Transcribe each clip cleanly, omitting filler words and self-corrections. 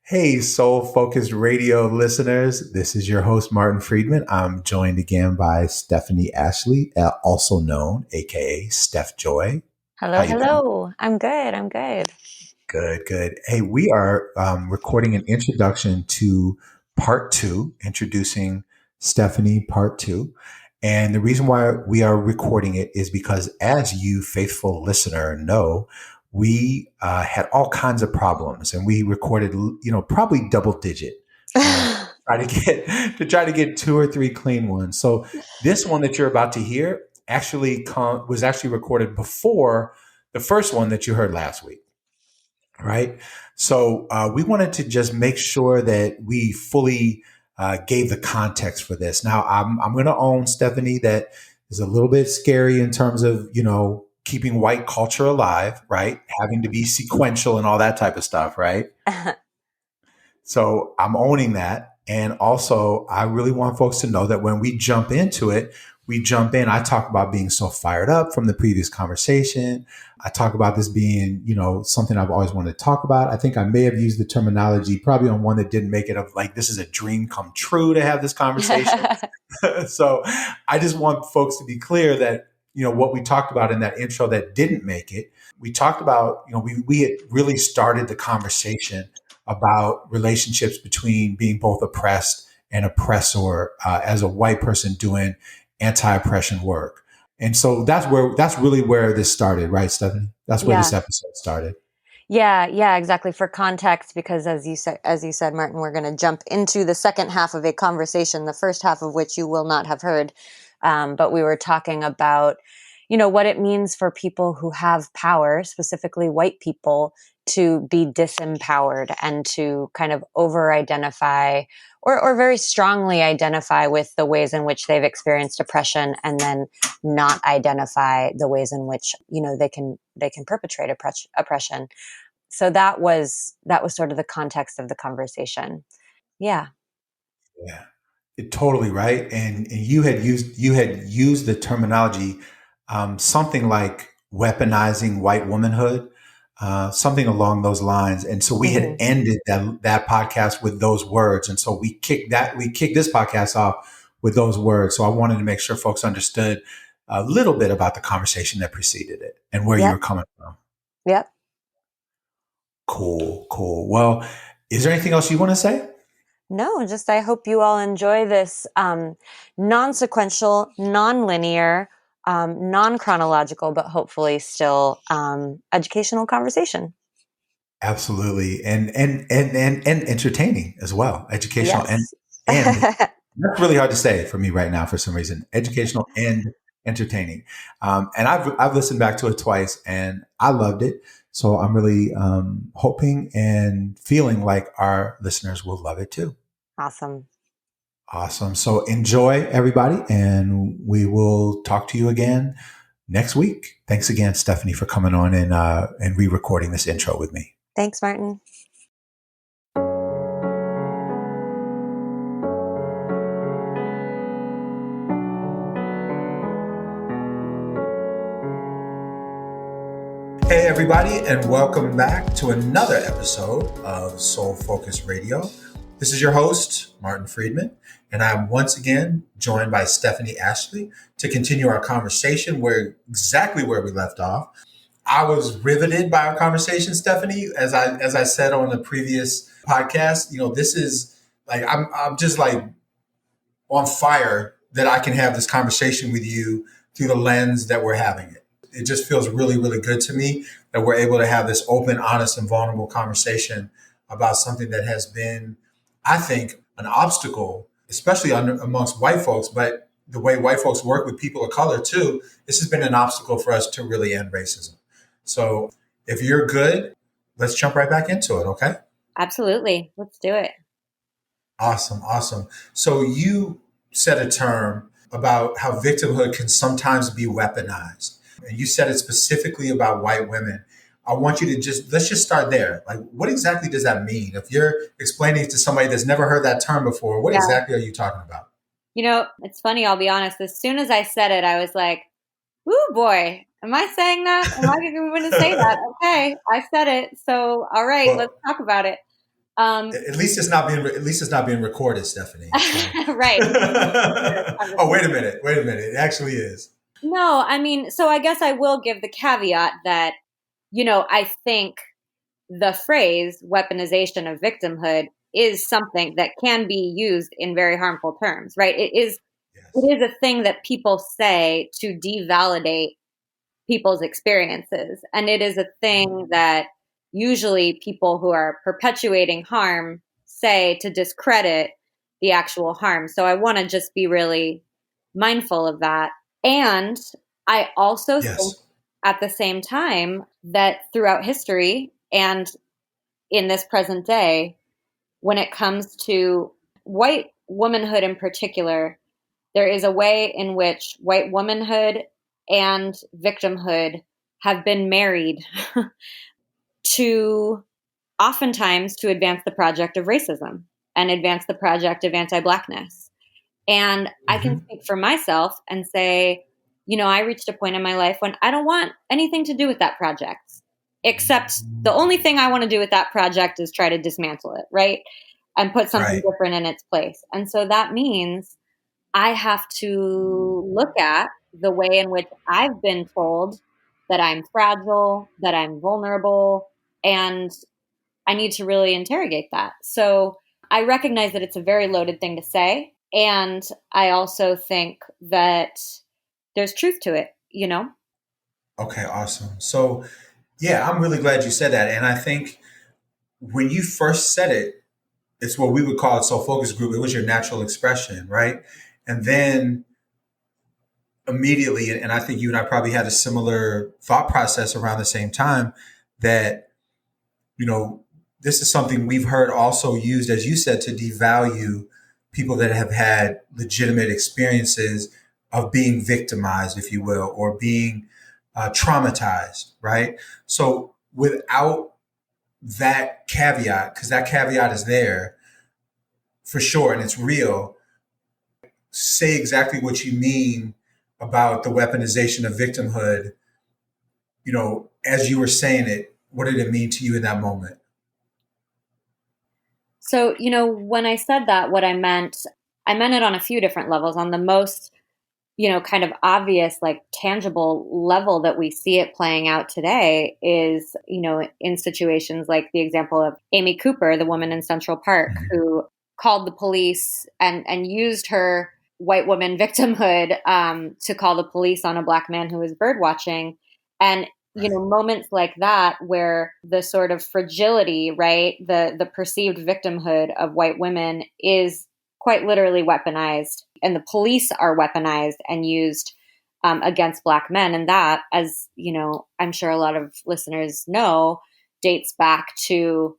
Hey, Soul Focused Radio listeners. This is your host, Martin Friedman. I'm joined again by Stephany Ashley, also known, aka Steph Joy. How Hello, you doing? hello. I'm good. I'm good. Good, good. Hey, we are recording an introduction to part two, introducing Stephany part two. And the reason why we are recording it is because, as you faithful listener know, we had all kinds of problems, and we recorded, probably double digit try to get two or three clean ones. So this one that you're about to hear was actually recorded before the first one that you heard last week, right? So we wanted to just make sure that we fully gave the context for this. Now, I'm going to own, Stephany, that is a little bit scary in terms of, keeping white culture alive, right? Having to be sequential and all that type of stuff, right? So I'm owning that. And also, I really want folks to know that when we jump into it, we jump in. I talk about being so fired up from the previous conversation. I talk about this being, something I've always wanted to talk about. I think I may have used the terminology probably on one that didn't make it, of like, this is a dream come true to have this conversation. So I just want folks to be clear that, what we talked about in that intro that didn't make it, we talked about, we had really started the conversation about relationships between being both oppressed and oppressor, as a white person doing anti-oppression work. And so that's really where this started, right, Stephany? That's where this Yeah. episode started. Yeah, exactly. For context, because as you said, Martin, we're going to jump into the second half of a conversation, the first half of which you will not have heard. But we were talking about, what it means for people who have power, specifically white people, to be disempowered and to kind of over-identify or very strongly identify with the ways in which they've experienced oppression, and then not identify the ways in which, they can perpetrate oppression. So that was sort of the context of the conversation. Yeah. Yeah, totally right. And you had used the terminology, something like weaponizing white womanhood, something along those lines. And so we had Hmm. ended that podcast with those words. And so we kicked this podcast off with those words. So I wanted to make sure folks understood a little bit about the conversation that preceded it and where you Yep. were coming from. Yep. Cool, cool. Well, is there anything else you want to say? No, just I hope you all enjoy this non-sequential, non-linear, non-chronological, but hopefully still educational conversation. Absolutely. And entertaining as well. Educational Yes. and that's really hard to say for me right now for some reason. Educational and entertaining. And I've listened back to it twice and I loved it. So I'm really hoping and feeling like our listeners will love it too. Awesome. Awesome. So enjoy, everybody, and we will talk to you again next week. Thanks again, Stephany, for coming on and re-recording this intro with me. Thanks, Martin. Hey, everybody, and welcome back to another episode of Soul Focus Radio. This is your host, Martin Friedman, and I'm once again joined by Stephany Ashley to continue our conversation exactly where we left off. I was riveted by our conversation, Stephany, as I said on the previous podcast. This is like I'm just like on fire that I can have this conversation with you through the lens that we're having it. It just feels really, really good to me that we're able to have this open, honest, and vulnerable conversation about something that has been, I think, an obstacle, especially amongst white folks, but the way white folks work with people of color too, this has been an obstacle for us to really end racism. So if you're good, let's jump right back into it, okay? Absolutely. Let's do it. Awesome, awesome. So you said a term about how victimhood can sometimes be weaponized. And you said it specifically about white women. I want you to let's just start there. Like, what exactly does that mean? If you're explaining it to somebody that's never heard that term before, what Yeah. exactly are you talking about? It's funny, I'll be honest. As soon as I said it, I was like, "Ooh, boy, am I saying that? Am I going to say that? Okay, I said it. So, all right, let's Well, talk about it." At least it's not being. At least it's not being recorded, Stephanie. So. Right. Oh, wait a minute. Wait a minute. It actually is. No, I mean, so I guess I will give the caveat that, I think the phrase weaponization of victimhood is something that can be used in very harmful terms, right? Yes. It is a thing that people say to devalidate people's experiences. And it is a thing that usually people who are perpetuating harm say to discredit the actual harm. So I want to just be really mindful of that. And I also think Yes. at the same time that throughout history and in this present day, when it comes to white womanhood in particular, there is a way in which white womanhood and victimhood have been married to oftentimes to advance the project of racism and advance the project of anti-blackness. And I can Mm-hmm. speak for myself and say, I reached a point in my life when I don't want anything to do with that project, except the only thing I want to do with that project is try to dismantle it, right? And put something Right. different in its place. And so that means I have to look at the way in which I've been told that I'm fragile, that I'm vulnerable, and I need to really interrogate that. So I recognize that it's a very loaded thing to say. And I also think that there's truth to it. Okay. Awesome. So, yeah, I'm really glad you said that. And I think when you first said it, it's what we would call it. So, focus group. It was your natural expression, right? And then immediately, and I think you and I probably had a similar thought process around the same time that, you know, this is something we've heard also used, as you said, to devalue people that have had legitimate experiences of being victimized, if you will, or being traumatized, right? So without that caveat, because that caveat is there for sure and it's real, say exactly what you mean about the weaponization of victimhood. As you were saying it, what did it mean to you in that moment? So, when I said that, I meant it on a few different levels. On the most, kind of obvious, like tangible level that we see it playing out today is, in situations like the example of Amy Cooper, the woman in Central Park, Mhm. who called the police and used her white woman victimhood to call the police on a black man who was bird watching. And Right. moments like that where the sort of fragility, right, the perceived victimhood of white women is quite literally weaponized, and the police are weaponized and used against black men. And that, as I'm sure a lot of listeners know, dates back to,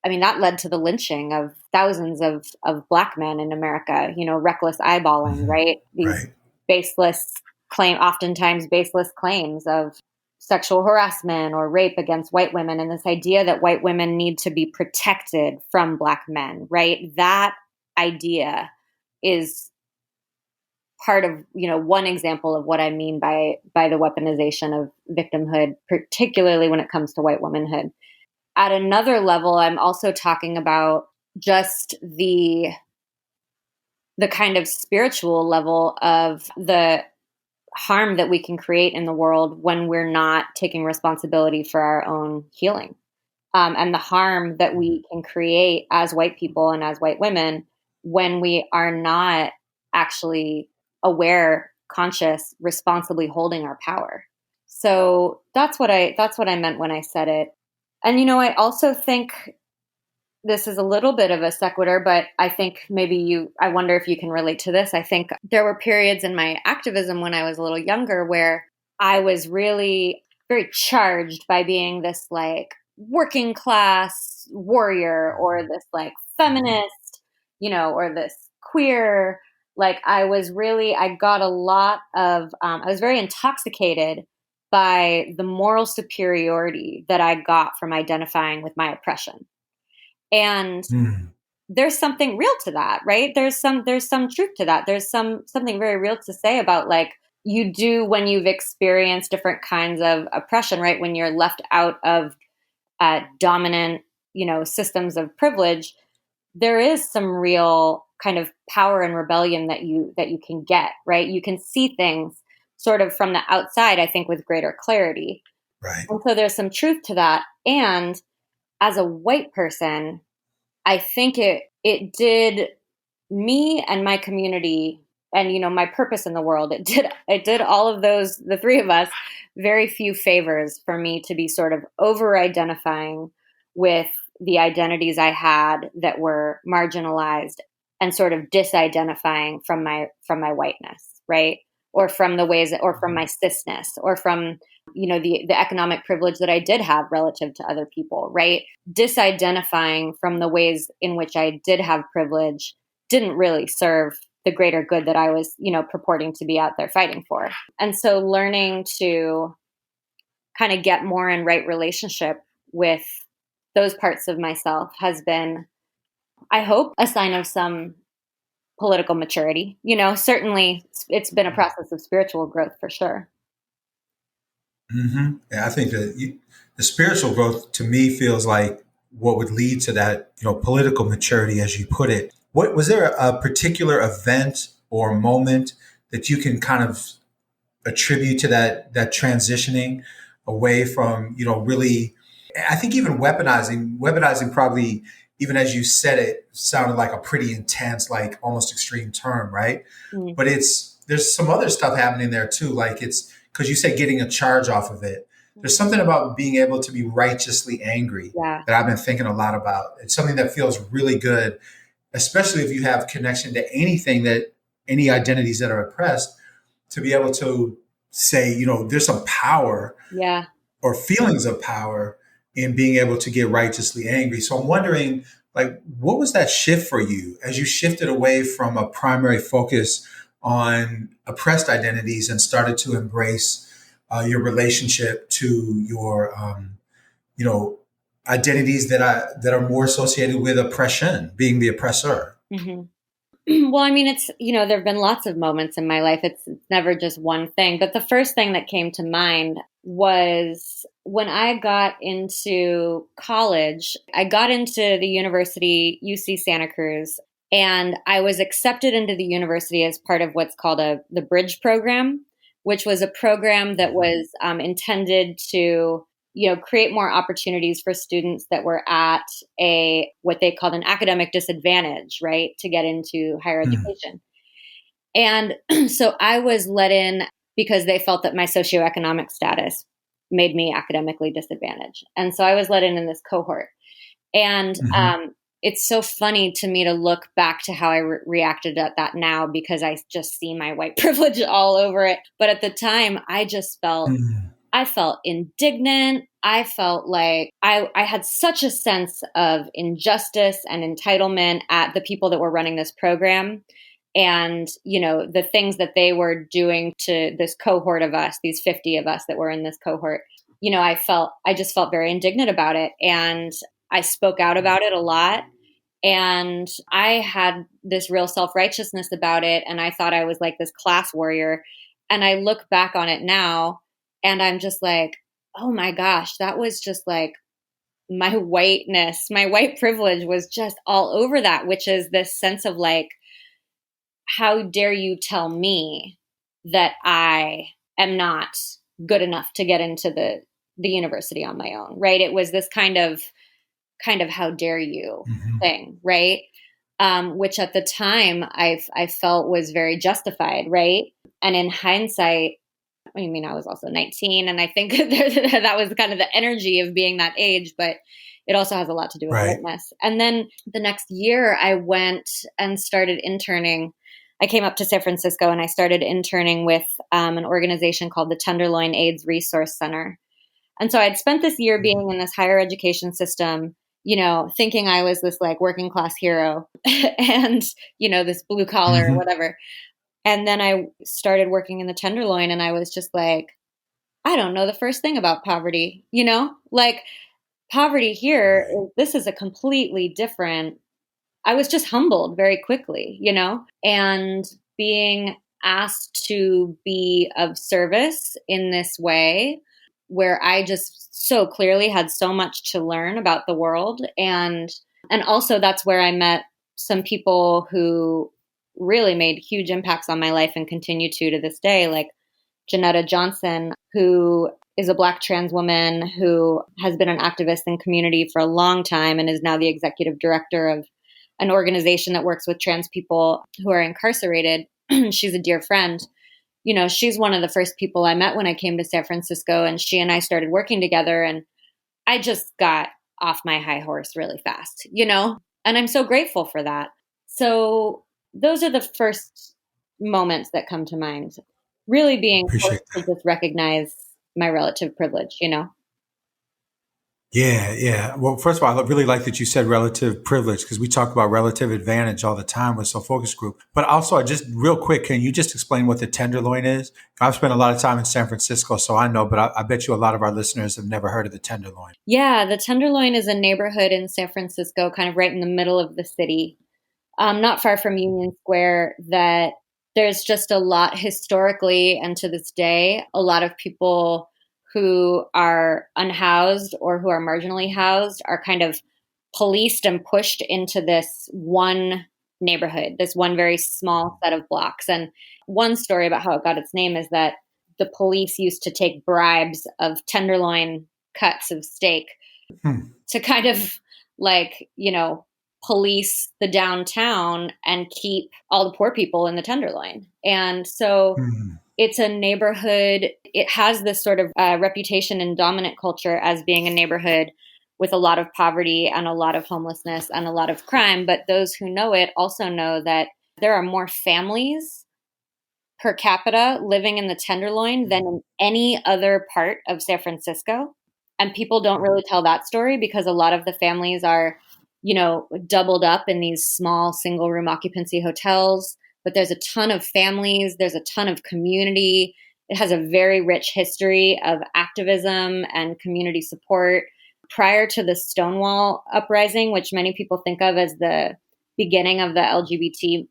I mean, that led to the lynching of thousands of black men in America, reckless eyeballing, Hmm. right? These Right. baseless oftentimes baseless claims of sexual harassment or rape against white women. And this idea that white women need to be protected from black men, right? That idea is part of, one example of what I mean by the weaponization of victimhood, particularly when it comes to white womanhood. At another level, I'm also talking about just the kind of spiritual level of the harm that we can create in the world when we're not taking responsibility for our own healing. And the harm that we can create as white people and as white women when we are not actually aware, conscious, responsibly holding our power. So that's what I meant when I said it. And I also think this is a little bit of a sequitur, but I think I wonder if you can relate to this. I think there were periods in my activism when I was a little younger where I was really very charged by being this like working class warrior or this like feminist, or this queer. Like I got a lot of, I was very intoxicated by the moral superiority that I got from identifying with my oppression. And Mm. there's something real to that, right? There's some truth to that. There's something very real to say about like you do when you've experienced different kinds of oppression, right? When you're left out of dominant systems of privilege, there is some real kind of power and rebellion that you can get, right? You can see things sort of from the outside, I think, with greater clarity. Right. And so there's some truth to that. And as a white person, I think it did me and my community and my purpose in the world, it did all of those, the three of us, very few favors for me to be sort of over identifying with the identities I had that were marginalized and sort of disidentifying from my whiteness, right? Or from the ways, or from my cisness, or from the economic privilege that I did have relative to other people, right? Disidentifying from the ways in which I did have privilege didn't really serve the greater good that I was, purporting to be out there fighting for. And so learning to kind of get more in right relationship with those parts of myself has been, I hope, a sign of some political maturity. Certainly it's been a process of spiritual growth for sure. Mm-hmm. Yeah, I think that the spiritual growth to me feels like what would lead to that, political maturity, as you put it. What was there a particular event or moment that you can kind of attribute to that transitioning away from, really, I think even weaponizing probably, even as you said it, sounded like a pretty intense, like almost extreme term, right? Mm. But there's some other stuff happening there too. Like it's because you said getting a charge off of it. There's something about being able to be righteously angry Yeah. that I've been thinking a lot about. It's something that feels really good, especially if you have connection to any identities that are oppressed, to be able to say, there's some power Yeah. or feelings of power in being able to get righteously angry. So I'm wondering, like, what was that shift for you as you shifted away from a primary focus on oppressed identities and started to embrace your relationship to your, identities that are more associated with oppression, being the oppressor? Mm-hmm. Well, I mean, it's, there have been lots of moments in my life. It's never just one thing. But the first thing that came to mind was when I got into college. I got into the university, UC Santa Cruz, and I was accepted into the university as part of what's called the Bridge program, which was a program that was intended to create more opportunities for students that were at what they called an academic disadvantage, right, to get into higher education. And so I was let in because they felt that my socioeconomic status made me academically disadvantaged. And so I was let in this cohort. And it's so funny to me to look back to how I reacted at that now, because I just see my white privilege all over it. But at the time, I felt indignant. I felt like I had such a sense of injustice and entitlement at the people that were running this program. And, the things that they were doing to this cohort of us, these 50 of us that were in this cohort, I just felt very indignant about it. And I spoke out about it a lot. And I had this real self-righteousness about it. And I thought I was like this class warrior. And I look back on it now, and I'm just like, oh my gosh, that was just like my whiteness, my white privilege was just all over that, which is this sense of like, how dare you tell me that I am not good enough to get into the university on my own, right? It was this kind of how dare you thing, right? Which at the time I felt was very justified, right? And in hindsight, I mean, I was also 19, and I think that was kind of the energy of being that age, but it also has a lot to do with whiteness. And then the next year, I went and started interning. I came up to San Francisco, and I started interning with an organization called the Tenderloin AIDS Resource Center. And so I'd spent this year being in this higher education system, thinking I was this like working class hero and, this blue collar or whatever. And then I started working in the Tenderloin, and I was just like, I don't know the first thing about poverty, like poverty here, this is a completely different, I was just humbled very quickly, and being asked to be of service in this way where I just so clearly had so much to learn about the world. And also that's where I met some people who really made huge impacts on my life and continue to this day, like Janetta Johnson, who is a Black trans woman who has been an activist in community for a long time and is now the executive director of an organization that works with trans people who are incarcerated. She's a dear friend. She's one of the first people I met when I came to San Francisco, and she and I started working together, and I just got off my high horse really fast, and I'm so grateful for that. So those are the first moments that come to mind, really being Appreciate forced to that. just recognize my relative privilege. Yeah, yeah. Well, first of all, I really like that you said relative privilege because we talk about relative advantage all the time with Soul Focus Group. But also, just real quick, can you just explain what the Tenderloin is? I've spent a lot of time in San Francisco, so I know, but I bet you a lot of our listeners have never heard of the Tenderloin. Yeah, the Tenderloin is a neighborhood in San Francisco, kind of right in the middle of the city, not far from Union Square, that there's just a lot historically and to this day, a lot of people who are unhoused or who are marginally housed are kind of policed and pushed into this one neighborhood, this one very small set of blocks. And one story about how it got its name is that the police used to take bribes of tenderloin cuts of steak Hmm. to kind of like, police the downtown and keep all the poor people in the Tenderloin. And so Hmm. it's a neighborhood. It has this sort of reputation in dominant culture as being a neighborhood with a lot of poverty and a lot of homelessness and a lot of crime. But those who know it also know that there are more families per capita living in the Tenderloin than in any other part of San Francisco. And people don't really tell that story because a lot of the families are, doubled up in these small single room occupancy hotels. But there's a ton of families, there's a ton of community. It has a very rich history of activism and community support. Prior to the Stonewall uprising, which many people think of as the beginning of the LGBT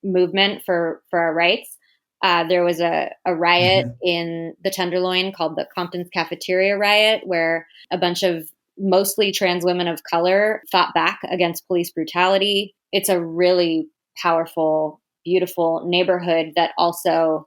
movement for our rights, there was a riot Hmm. in the Tenderloin called the Compton's Cafeteria Riot, where a bunch of mostly trans women of color fought back against police brutality. It's a really powerful, beautiful neighborhood that also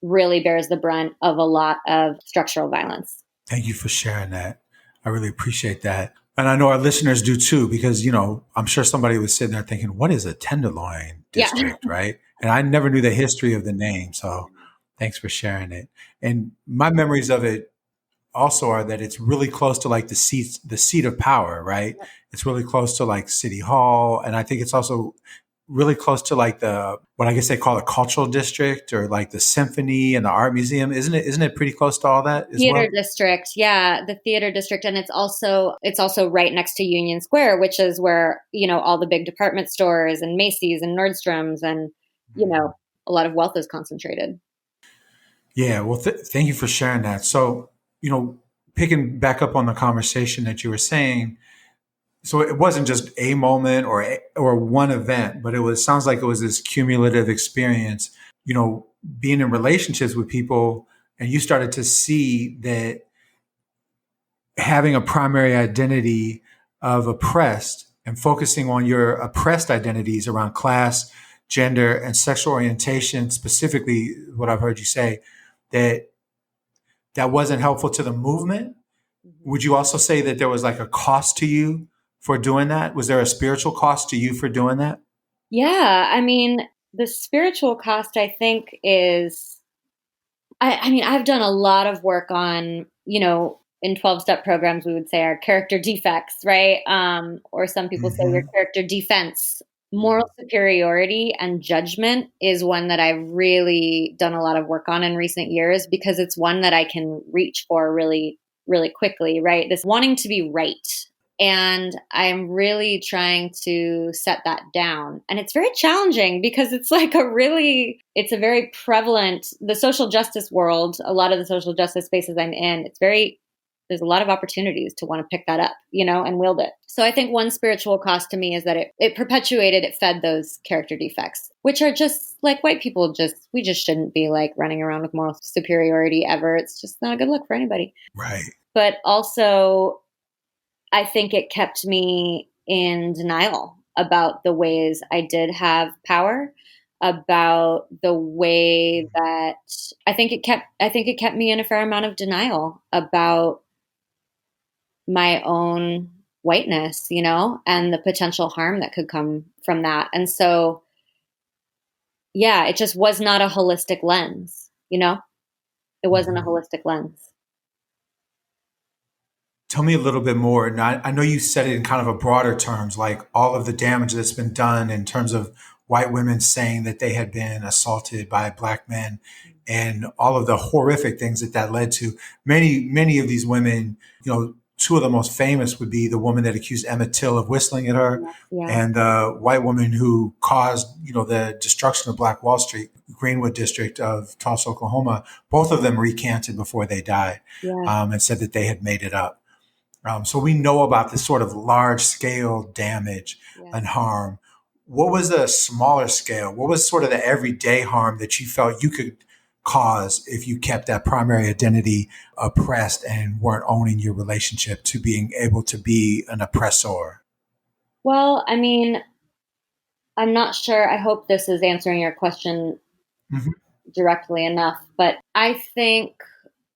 really bears the brunt of a lot of structural violence. Thank you for sharing that. I really appreciate that. And I know our listeners do too, because, I'm sure somebody was sitting there thinking, what is a Tenderloin Yeah. district, right? And I never knew the history of the name. So thanks for sharing it. And my memories of it also are that it's really close to like the seat of power, right? It's really close to like City Hall. And I think it's also really close to like what I guess they call the cultural district or like the symphony and the art museum. Isn't it pretty close to all that as Theater well? district, yeah, the theater district, and it's also right next to Union Square, which is where all the big department stores and Macy's and Nordstrom's and a lot of wealth is concentrated. Yeah, well, thank you for sharing that. So, you know, picking back up on the conversation that you were saying, so it wasn't just a moment or one event, but sounds like it was this cumulative experience. Being in relationships with people, and you started to see that having a primary identity of oppressed and focusing on your oppressed identities around class, gender, and sexual orientation, specifically, what I've heard you say, that that wasn't helpful to the movement. Would you also say that there was like a cost to you for doing that? Was there a spiritual cost to you for doing that? Yeah, I mean, the spiritual cost, I think, is I mean, I've done a lot of work on, in 12-step programs, we would say our character defects, right? Or some people say your Hmm. character defense. Moral superiority and judgment is one that I've really done a lot of work on in recent years because it's one that I can reach for really, really quickly, right? This wanting to be right. And I'm really trying to set that down. And it's very challenging because it's a very prevalent, the social justice world, a lot of the social justice spaces I'm in, it's very there's a lot of opportunities to want to pick that up, and wield it. So I think one spiritual cost to me is that it perpetuated, it fed those character defects, which are just like white people we just shouldn't be like running around with moral superiority ever. It's just not a good look for anybody. Right. But also, I think it kept me in denial about the ways I did have power, about the way that I think it kept me in a fair amount of denial about my own whiteness, and the potential harm that could come from that. And so, yeah, it just was not a holistic lens, it wasn't a holistic lens. Tell me a little bit more. And I know you said it in kind of a broader terms, like all of the damage that's been done in terms of white women saying that they had been assaulted by black men and all of the horrific things that led to. Many of these women, two of the most famous would be the woman that accused Emmett Till of whistling at her, and the white woman who caused, the destruction of Black Wall Street, Greenwood district of Tulsa, Oklahoma. Both of them recanted before they died, and said that they had made it up. So we know about this sort of large scale damage and harm. What was the smaller scale? What was sort of the everyday harm that you felt you could cause if you kept that primary identity oppressed and weren't owning your relationship to being able to be an oppressor? Well, I mean, I'm not sure. I hope this is answering your question directly enough, but I think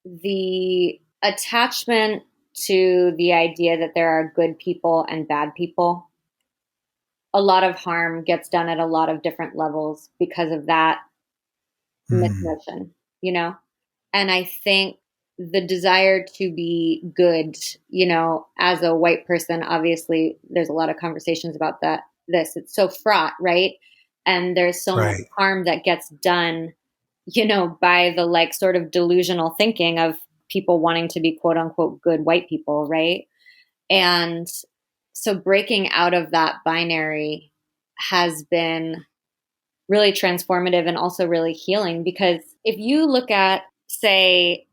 the attachment to the idea that there are good people and bad people, a lot of harm gets done at a lot of different levels because of that misnotion, And I think the desire to be good, as a white person, obviously there's a lot of conversations about it's so fraught, right? And there's so much harm that gets done, by the like sort of delusional thinking of people wanting to be quote unquote good white people, right? And so breaking out of that binary has been really transformative and also really healing, because if you look at, say,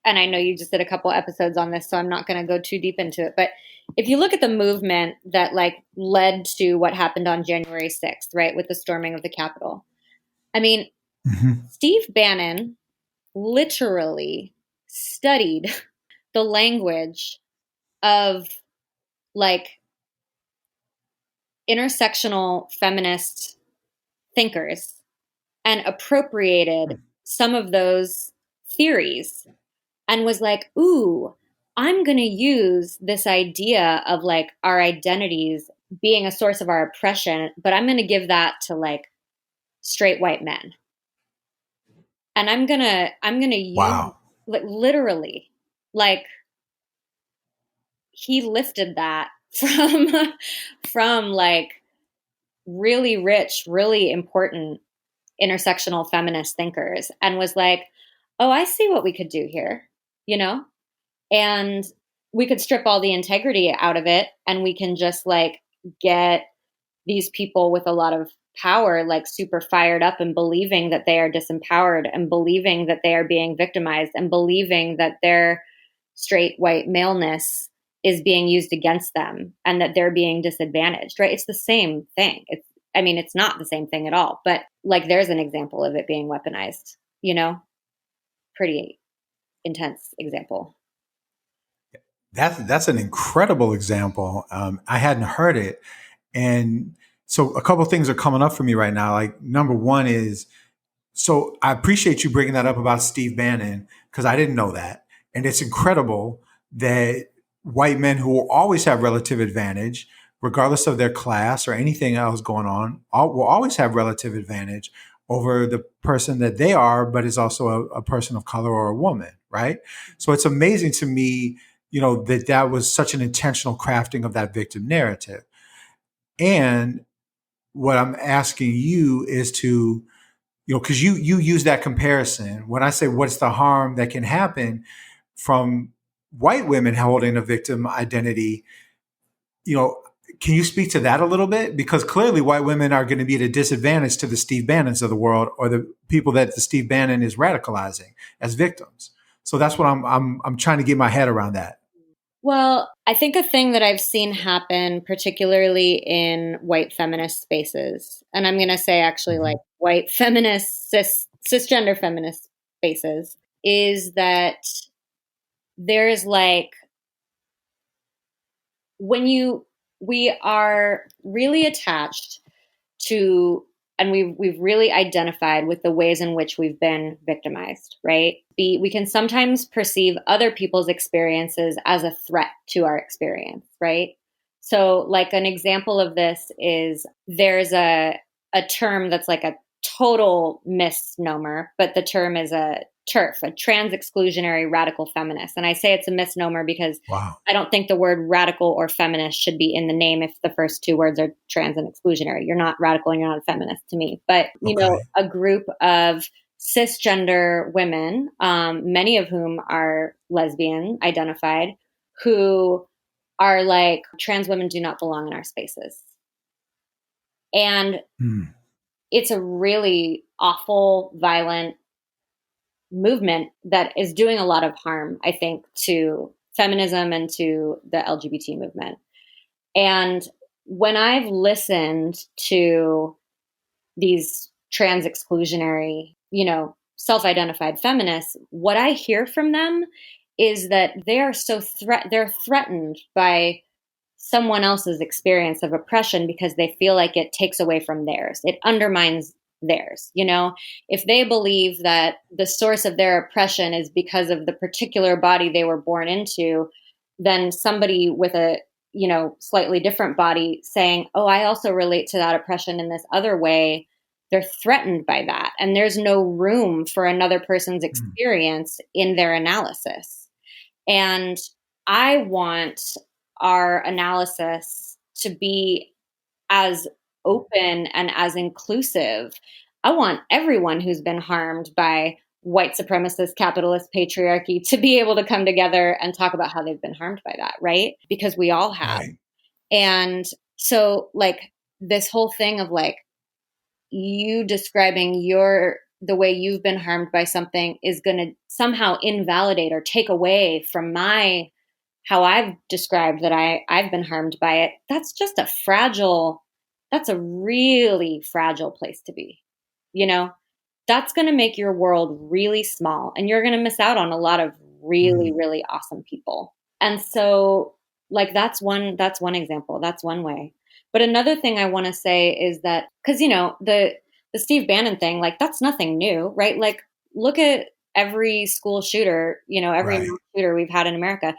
and I know you just did a couple episodes on this, so I'm not going to go too deep into it, but if you look at the movement that like led to what happened on January 6th, right, with the storming of the Capitol, I mean, Steve Bannon literally studied the language of like intersectional feminist thinkers and appropriated some of those theories and was like, ooh, I'm going to use this idea of like our identities being a source of our oppression, but I'm going to give that to like straight white men. And I'm going to use like literally, like he lifted that from like really rich, really important intersectional feminist thinkers and was like, oh, I see what we could do here, and we could strip all the integrity out of it and we can just like get these people with a lot of power, like super fired up and believing that they are disempowered and believing that they are being victimized and believing that their straight white maleness is being used against them and that they're being disadvantaged, right? It's the same thing. It's not the same thing at all, but like there's an example of it being weaponized, pretty intense example. That's an incredible example. I hadn't heard it. And so a couple of things are coming up for me right now. Like number one is, so I appreciate you bringing that up about Steve Bannon, because I didn't know that. And it's incredible that white men who will always have relative advantage, regardless of their class or anything else going on, will always have relative advantage over the person that they are, but is also a person of color or a woman, right? So it's amazing to me, that was such an intentional crafting of that victim narrative. And what I'm asking you is to, because you use that comparison. When I say what's the harm that can happen from white women holding a victim identity, can you speak to that a little bit? Because clearly white women are going to be at a disadvantage to the Steve Bannons of the world or the people that the Steve Bannon is radicalizing as victims. So that's what I'm trying to get my head around that. Well, I think a thing that I've seen happen, particularly in white feminist spaces, and I'm going to say actually like white feminist, cisgender feminist spaces, is that there's like we are really attached to, and we've really identified with the ways in which we've been victimized, right? We can sometimes perceive other people's experiences as a threat to our experience, right? So like an example of this is there's a term that's like a total misnomer, but the term is a TERF, a trans exclusionary radical feminist. And I say it's a misnomer because I don't think the word radical or feminist should be in the name if the first two words are trans and exclusionary. You're not radical and you're not a feminist to me. But, you know, a group of cisgender women, many of whom are lesbian identified, who are like, trans women do not belong in our spaces. And it's a really awful, violent movement that is doing a lot of harm, I think, to feminism and to the LGBT movement. And when I've listened to these trans exclusionary, you know, self-identified feminists, what I hear from them is that they are they're threatened by someone else's experience of oppression because they feel like it takes away from theirs. It undermines theirs. You know, if they believe that the source of their oppression is because of the particular body they were born into, then somebody with a, you know, slightly different body saying, oh, I also relate to that oppression in this other way, they're threatened by that. And there's no room for another person's experience in their analysis. And I want our analysis to be as open and as inclusive. I want everyone who's been harmed by white supremacist capitalist patriarchy to be able to come together and talk about how they've been harmed by that, right? Because we all have. Right. And so like this whole thing of like you describing the way you've been harmed by something is going to somehow invalidate or take away from how I've described that I've been harmed by it. That's just that's a really fragile place to be. You know, that's going to make your world really small and you're going to miss out on a lot of really, really awesome people. And so like, that's one example. That's one way. But another thing I want to say is that, cause you know, the Steve Bannon thing, like that's nothing new, right? Like look at every school shooter, you know, every shooter we've had in America.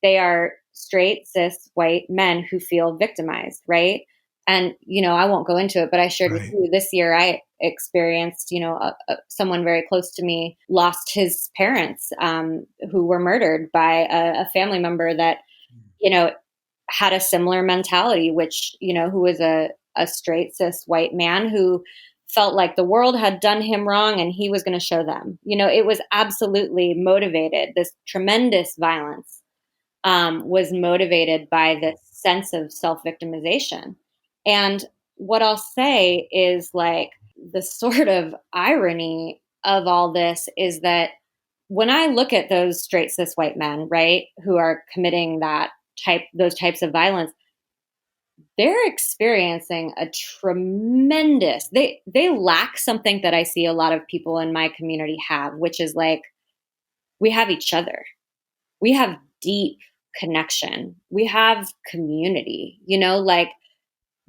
They are straight, cis, white men who feel victimized, right? And, you know, I won't go into it, but I shared with you this year, I experienced, you know, someone very close to me lost his parents who were murdered by a family member that, you know, had a similar mentality, which, you know, who was a straight, cis, white man who felt like the world had done him wrong and he was going to show them. You know, it was absolutely motivated. This tremendous violence was motivated by this sense of self-victimization. And what I'll say is like the sort of irony of all this is that when I look at those straight cis white men, right, who are committing those types of violence, they're experiencing a tremendous, they lack something that I see a lot of people in my community have, which is like, we have each other. We have deep connection. We have community, you know, like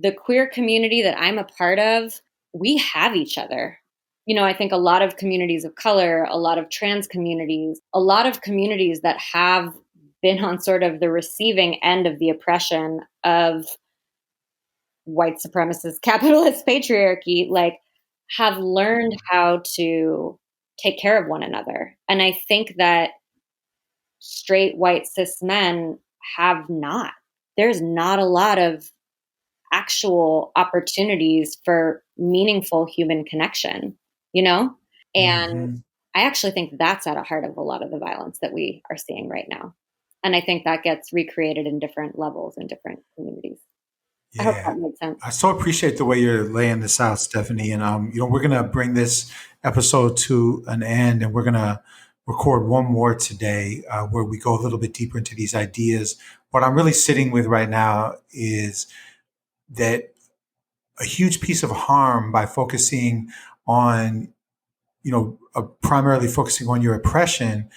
the queer community that I'm a part of, we have each other. You know, I think a lot of communities of color, a lot of trans communities, a lot of communities that have been on sort of the receiving end of the oppression of white supremacist capitalist patriarchy, like have learned how to take care of one another. And I think that straight white cis men have not. There's not a lot of actual opportunities for meaningful human connection, you know? And I actually think that's at the heart of a lot of the violence that we are seeing right now. And I think that gets recreated in different levels in different communities. Yeah. I hope that made sense. I so appreciate the way you're laying this out, Stephany. And you know, we're gonna bring this episode to an end, and we're record one more today where we go a little bit deeper into these ideas. What I'm really sitting with right now is that a huge piece of harm by focusing on, primarily focusing on your oppression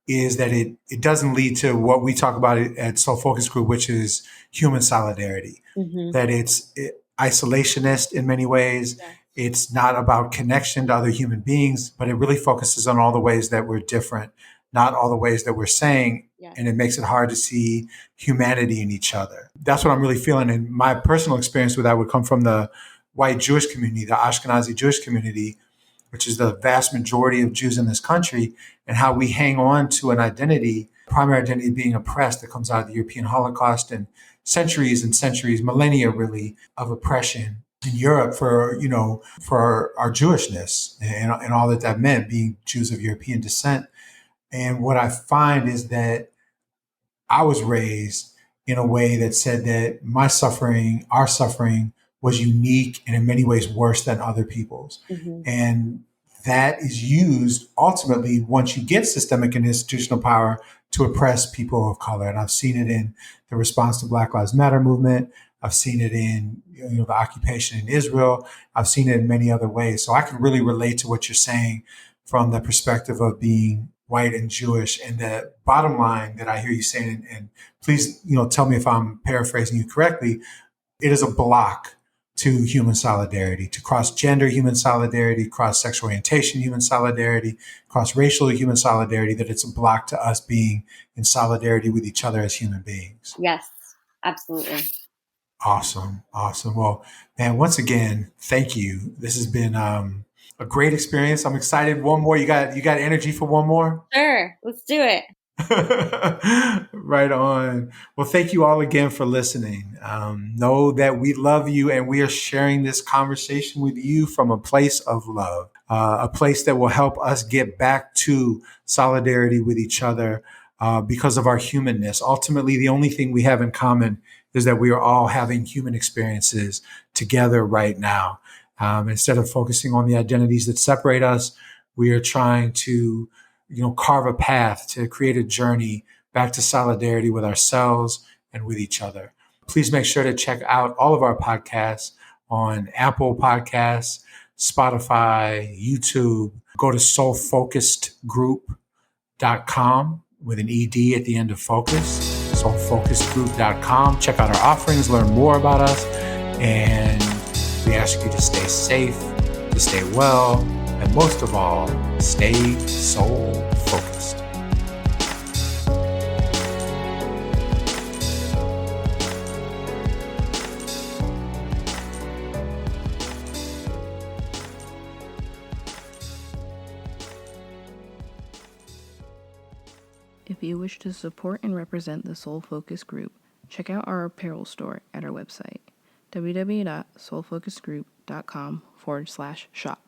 is that it doesn't lead to what we talk about at Soul Focus Group, which is human solidarity. Mm-hmm. That it's isolationist in many ways. Yes. It's not about connection to other human beings, but it really focuses on all the ways that we're different, not all the ways that we're saying. Yes. And it makes it hard to see humanity in each other. That's what I'm really feeling. And my personal experience with that would come from the white Jewish community, the Ashkenazi Jewish community, which is the vast majority of Jews in this country, and how we hang on to an identity, primary identity being oppressed, that comes out of the European Holocaust and centuries, millennia really, of oppression in Europe for our Jewishness and all that meant, being Jews of European descent. And what I find is that I was raised in a way that said that our suffering, was unique and in many ways worse than other people's. Mm-hmm. And that is used ultimately, once you get systemic and institutional power, to oppress people of color. And I've seen it in the response to Black Lives Matter movement. I've seen it in the occupation in Israel. I've seen it in many other ways. So I can really relate to what you're saying from the perspective of being white and Jewish. And the bottom line that I hear you saying, and please, tell me if I'm paraphrasing you correctly, it is a block to human solidarity, to cross-gender human solidarity, cross-sexual orientation human solidarity, cross-racial human solidarity, that it's a block to us being in solidarity with each other as human beings. Yes, absolutely. Awesome. Well, man, once again, thank you. This has been a great experience. I'm excited. One more. You got energy for one more? Sure. Let's do it. Right on. Well, thank you all again for listening. Know that we love you and we are sharing this conversation with you from a place of love, a place that will help us get back to solidarity with each other because of our humanness. Ultimately, the only thing we have in common is that we are all having human experiences together right now. Instead of focusing on the identities that separate us, we are trying to carve a path to create a journey back to solidarity with ourselves and with each other. Please make sure to check out all of our podcasts on Apple Podcasts, Spotify, YouTube. Go to soulfocusedgroup.com with an ED at the end of focus, soulfocusedgroup.com. Check out our offerings, learn more about us, and we ask you to stay safe, to stay well, and most of all, stay soul focused. If you wish to support and represent the Soul Focus Group, check out our apparel store at our website, www.soulfocusedgroup.com/shop.